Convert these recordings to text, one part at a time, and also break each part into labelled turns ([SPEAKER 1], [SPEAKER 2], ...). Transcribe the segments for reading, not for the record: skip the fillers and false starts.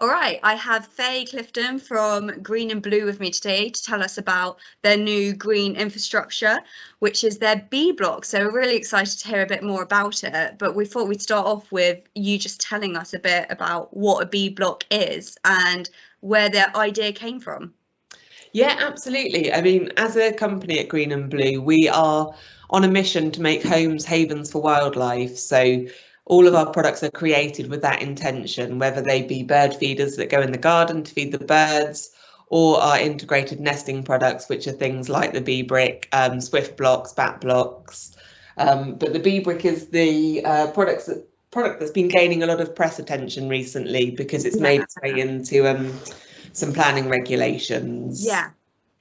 [SPEAKER 1] All right, I have Faye Clifton from Green&Blue with me today to tell us about their new green infrastructure, which is their bee block. So we're really excited to hear a bit more about it, but we thought we'd start off with you just telling us a bit about what a bee block is and where their idea came from.
[SPEAKER 2] Yeah, absolutely. I mean, as a company at Green&Blue, we are on a mission to make homes havens for wildlife. So all of our products are created with that intention, whether they be bird feeders that go in the garden to feed the birds, or our integrated nesting products, which are things like the bee brick, swift blocks, bat blocks. But the bee brick is the product that's been gaining a lot of press attention recently because it's made its way into some planning regulations.
[SPEAKER 1] Yeah.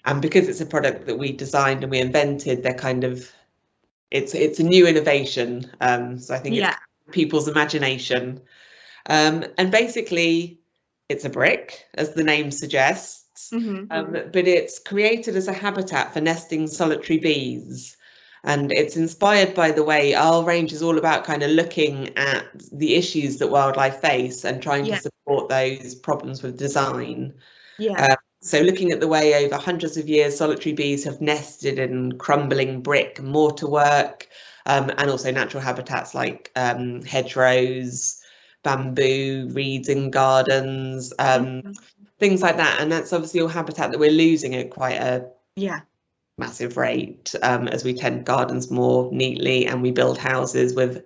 [SPEAKER 2] And because it's a product that we designed and we invented, they're kind of, it's a new innovation. So I think it's people's imagination. And basically, it's a brick, as the name suggests, but it's created as a habitat for nesting solitary bees. And it's inspired by the way our range is all about kind of looking at the issues that wildlife face and trying to support those problems with design. So looking at the way over hundreds of years solitary bees have nested in crumbling brick and mortar work, and also natural habitats like hedgerows, bamboo, reeds in gardens, things like that. And that's obviously all habitat that we're losing at quite a massive rate as we tend gardens more neatly and we build houses with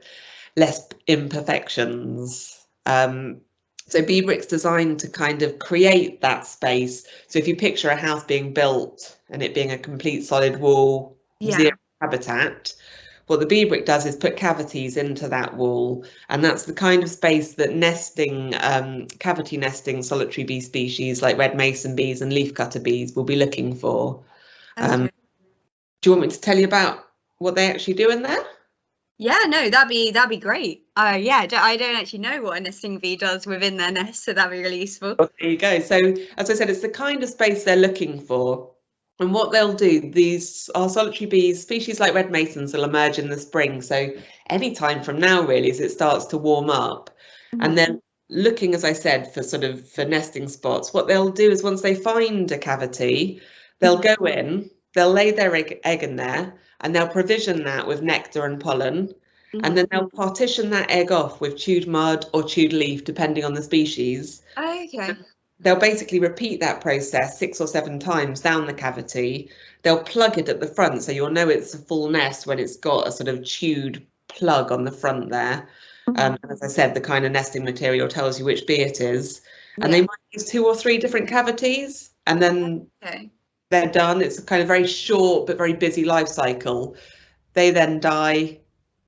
[SPEAKER 2] less imperfections. So bee brick's designed to kind of create that space. So if you picture a house being built and it being a complete solid wall, zero habitat, what the bee brick does is put cavities into that wall, and that's the kind of space that nesting, cavity nesting solitary bee species like red mason bees and leafcutter bees will be looking for. Do you want me to tell you about what they actually do in there?
[SPEAKER 1] Yeah, no, that'd be great. I don't actually know what a nesting bee does within their nest, so that'd be really useful.
[SPEAKER 2] Well, there you go. So as I said, it's the kind of space they're looking for. And what they'll do, our solitary bees, species like red masons, will emerge in the spring. So any time from now, really, as it starts to warm up. And then looking, as I said, for nesting spots, what they'll do is once they find a cavity, they'll go in, they'll lay their egg in there, and they'll provision that with nectar and pollen. And then they'll partition that egg off with chewed mud or chewed leaf, depending on the species.
[SPEAKER 1] Okay.
[SPEAKER 2] They'll basically repeat that process 6 or 7 times down the cavity. They'll plug it at the front, so you'll know it's a full nest when it's got a sort of chewed plug on the front there. And as I said, the kind of nesting material tells you which bee it is. And they might use 2 or 3 different cavities, and then they're done. It's a kind of very short but very busy life cycle. They then die.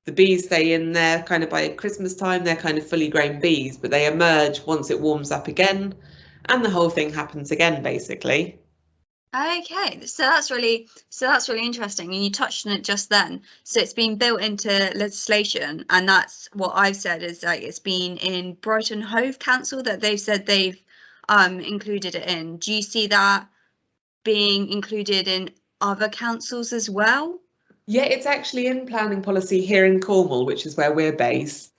[SPEAKER 2] The bees stay in there kind of by Christmas time. They're kind of fully grown bees, but they emerge once it warms up again, and the whole thing happens again, basically.
[SPEAKER 1] Okay, so that's really interesting, and you touched on it just then. So it's been built into legislation, and that's what I've said is like it's been in Brighton Hove Council that they've said they've included it in. Do you see that being included in other councils as well?
[SPEAKER 2] Yeah, it's actually in planning policy here in Cornwall, which is where we're based,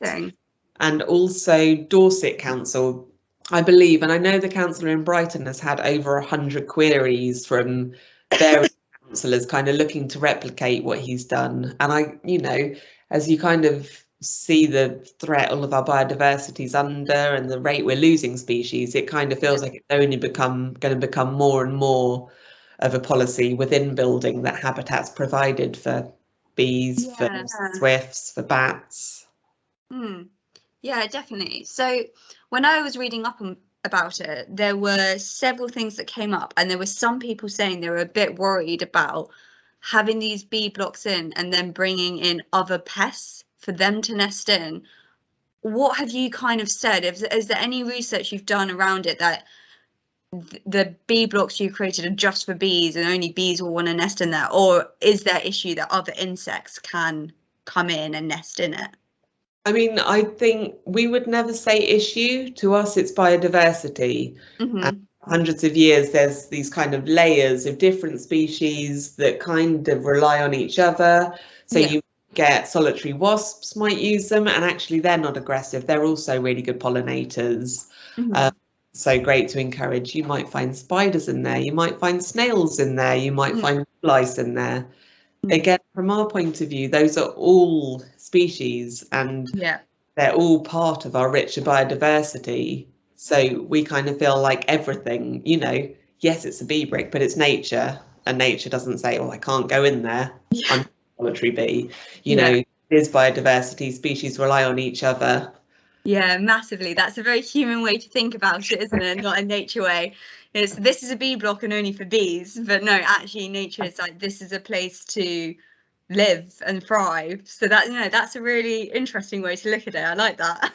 [SPEAKER 2] and also Dorset Council, I believe. And I know the councillor in Brighton has had over 100 queries from various councillors kind of looking to replicate what he's done. And as you kind of see the threat all of our biodiversity is under and the rate we're losing species, it kind of feels like it's only going to become more and more of a policy within building that habitat's provided for bees, for swifts, for bats.
[SPEAKER 1] Yeah, definitely. So when I was reading up about it, there were several things that came up, and there were some people saying they were a bit worried about having these bee blocks in and then bringing in other pests for them to nest in. What have you kind of said? Is there any research you've done around it that the bee blocks you created are just for bees and only bees will want to nest in there, or is there issue that other insects can come in and nest in it?
[SPEAKER 2] I mean, I think we would never say issue. To us, it's biodiversity. And hundreds of years, there's these kind of layers of different species that kind of rely on each other. So you get solitary wasps might use them, and actually they're not aggressive. They're also really good pollinators. so great to encourage. You might find spiders in there, you might find snails in there, you might find lice in there. Again, from our point of view, those are all species, and they're all part of our richer biodiversity. So we kind of feel like everything, you know, yes, it's a bee brick, but it's nature, and nature doesn't say, oh, I can't go in there. I'm a solitary bee. You know, it is biodiversity. Species rely on each other.
[SPEAKER 1] Yeah, massively. That's a very human way to think about it, isn't it? Not a nature way. This is a bee block and only for bees, but no, actually nature is like, this is a place to live and thrive. So that, you know, that's a really interesting way to look at it. I like that.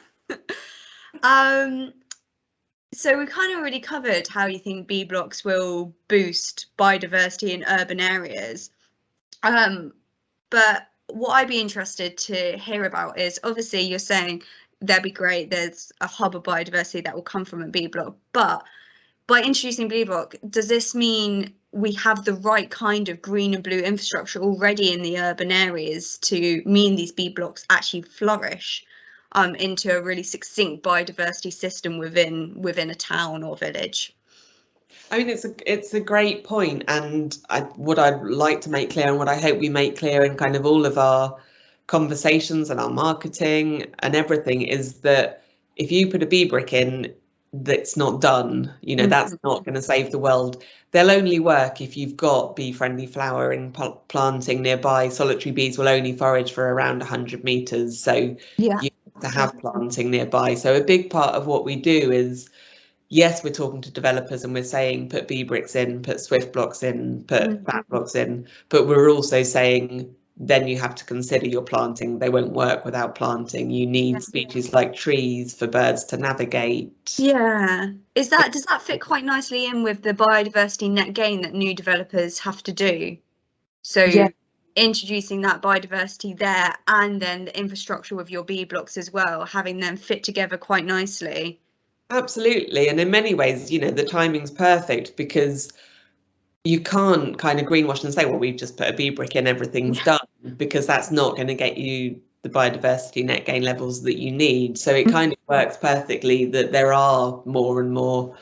[SPEAKER 1] So we kind of already covered how you think bee blocks will boost biodiversity in urban areas. But what I'd be interested to hear about is, obviously you're saying that'd be great, there's a hub of biodiversity that will come from a bee block, but by introducing bee block, does this mean we have the right kind of green and blue infrastructure already in the urban areas to mean these bee blocks actually flourish into a really succinct biodiversity system within a town or village?
[SPEAKER 2] I mean, it's a great point, and what I'd like to make clear, and what I hope we make clear in kind of all of our conversations and our marketing and everything, is that if you put a bee brick in that's not done, you know, that's not going to save the world. They'll only work if you've got bee-friendly flowering planting nearby. Solitary bees will only forage for around 100 meters, so you have to have planting nearby. So a big part of what we do is, yes, we're talking to developers and we're saying put bee bricks in, put swift blocks in, put bat blocks in, but we're also saying then you have to consider your planting. They won't work without planting. You need species like trees for birds to navigate.
[SPEAKER 1] Yeah. Does that fit quite nicely in with the biodiversity net gain that new developers have to do? So introducing that biodiversity there, and then the infrastructure with your bee blocks as well, having them fit together quite nicely.
[SPEAKER 2] Absolutely. And in many ways, you know, the timing's perfect, because you can't kind of greenwash and say, well, we've just put a bee brick in, everything's done, because that's not going to get you the biodiversity net gain levels that you need. So it kind of works perfectly that there are more and more,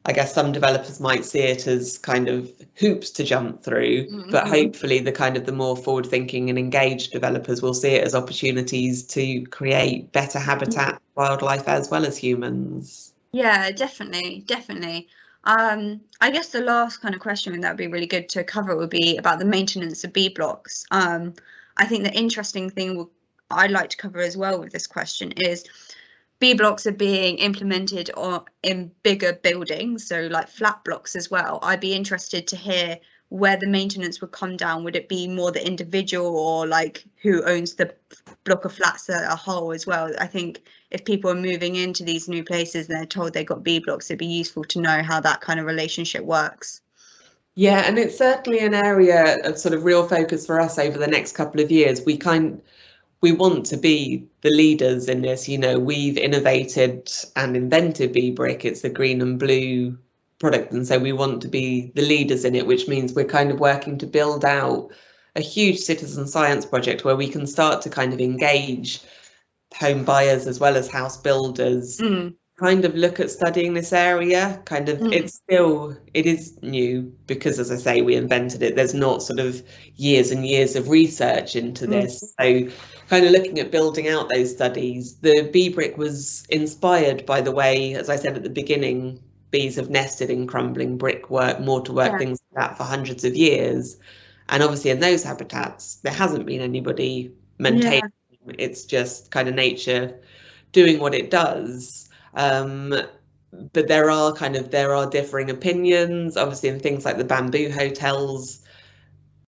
[SPEAKER 2] I guess some developers might see it as kind of hoops to jump through, but hopefully the kind of the more forward thinking and engaged developers will see it as opportunities to create better habitat, wildlife, as well as humans.
[SPEAKER 1] Yeah, definitely. I guess the last kind of question that would be really good to cover would be about the maintenance of bee blocks. I think the interesting thing I'd like to cover as well with this question is bee blocks are being implemented in bigger buildings, so like flat blocks as well. I'd be interested to hear where the maintenance would come down. Would it be more the individual, or like who owns the block of flats as a whole as well? I think if people are moving into these new places and they're told they've got bee blocks, it'd be useful to know how that kind of relationship works.
[SPEAKER 2] Yeah, and it's certainly an area of sort of real focus for us over the next couple of years. We want to be the leaders in this. You know, we've innovated and invented bee brick. It's the Green&Blue product, and so we want to be the leaders in it, which means we're kind of working to build out a huge citizen science project where we can start to kind of engage home buyers as well as house builders, kind of look at studying this area. Kind of it is new, because as I say, we invented it. There's not sort of years and years of research into this. So kind of looking at building out those studies. The bee brick was inspired by the way, as I said at the beginning, bees have nested in crumbling brickwork, mortarwork, things like that for hundreds of years. And obviously in those habitats, there hasn't been anybody maintaining them. It's just kind of nature doing what it does. But there are differing opinions. Obviously in things like the bamboo hotels,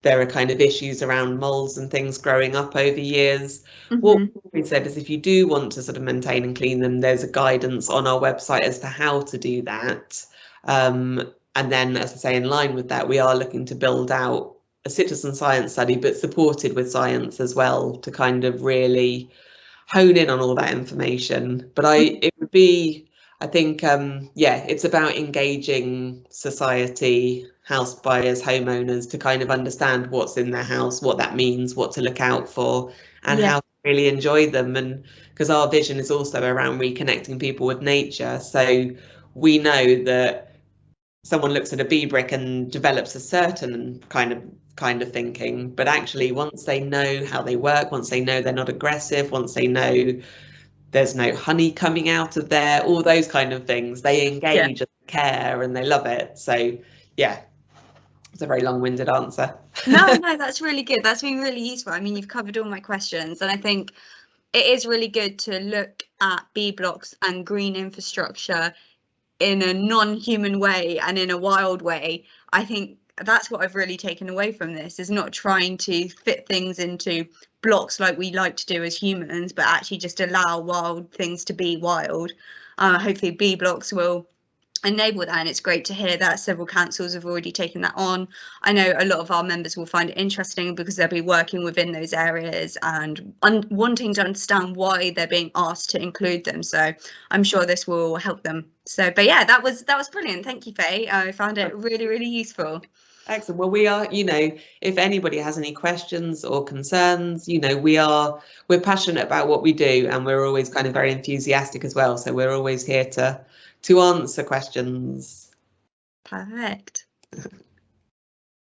[SPEAKER 2] there are kind of issues around moles and things growing up over years. What we said is, if you do want to sort of maintain and clean them, there's a guidance on our website as to how to do that. And then, as I say, in line with that, we are looking to build out a citizen science study, but supported with science as well, to kind of really hone in on all that information. But it would be, I think, it's about engaging society, house buyers, homeowners, to kind of understand what's in their house, what that means, what to look out for, and how to really enjoy them. And because our vision is also around reconnecting people with nature, so we know that someone looks at a bee brick and develops a certain kind of thinking, but actually once they know how they work, once they know they're not aggressive, once they know there's no honey coming out of there, all those kind of things, they engage and care and they love it. So yeah, it's a very long-winded answer.
[SPEAKER 1] No, that's really good. That's been really useful. I mean, you've covered all my questions, and I think it is really good to look at bee blocks and green infrastructure in a non-human way and in a wild way. I think that's what I've really taken away from this, is not trying to fit things into blocks like we like to do as humans, but actually just allow wild things to be wild. Hopefully bee blocks will enable that, and it's great to hear that several councils have already taken that on. I know a lot of our members will find it interesting because they'll be working within those areas and wanting to understand why they're being asked to include them, so I'm sure this will help them. So but yeah, that was brilliant. Thank you, Faye. I found it really useful.
[SPEAKER 2] Excellent. Well, we are, if anybody has any questions or concerns, we're passionate about what we do, and we're always kind of very enthusiastic as well, so we're always here to answer questions.
[SPEAKER 1] Perfect.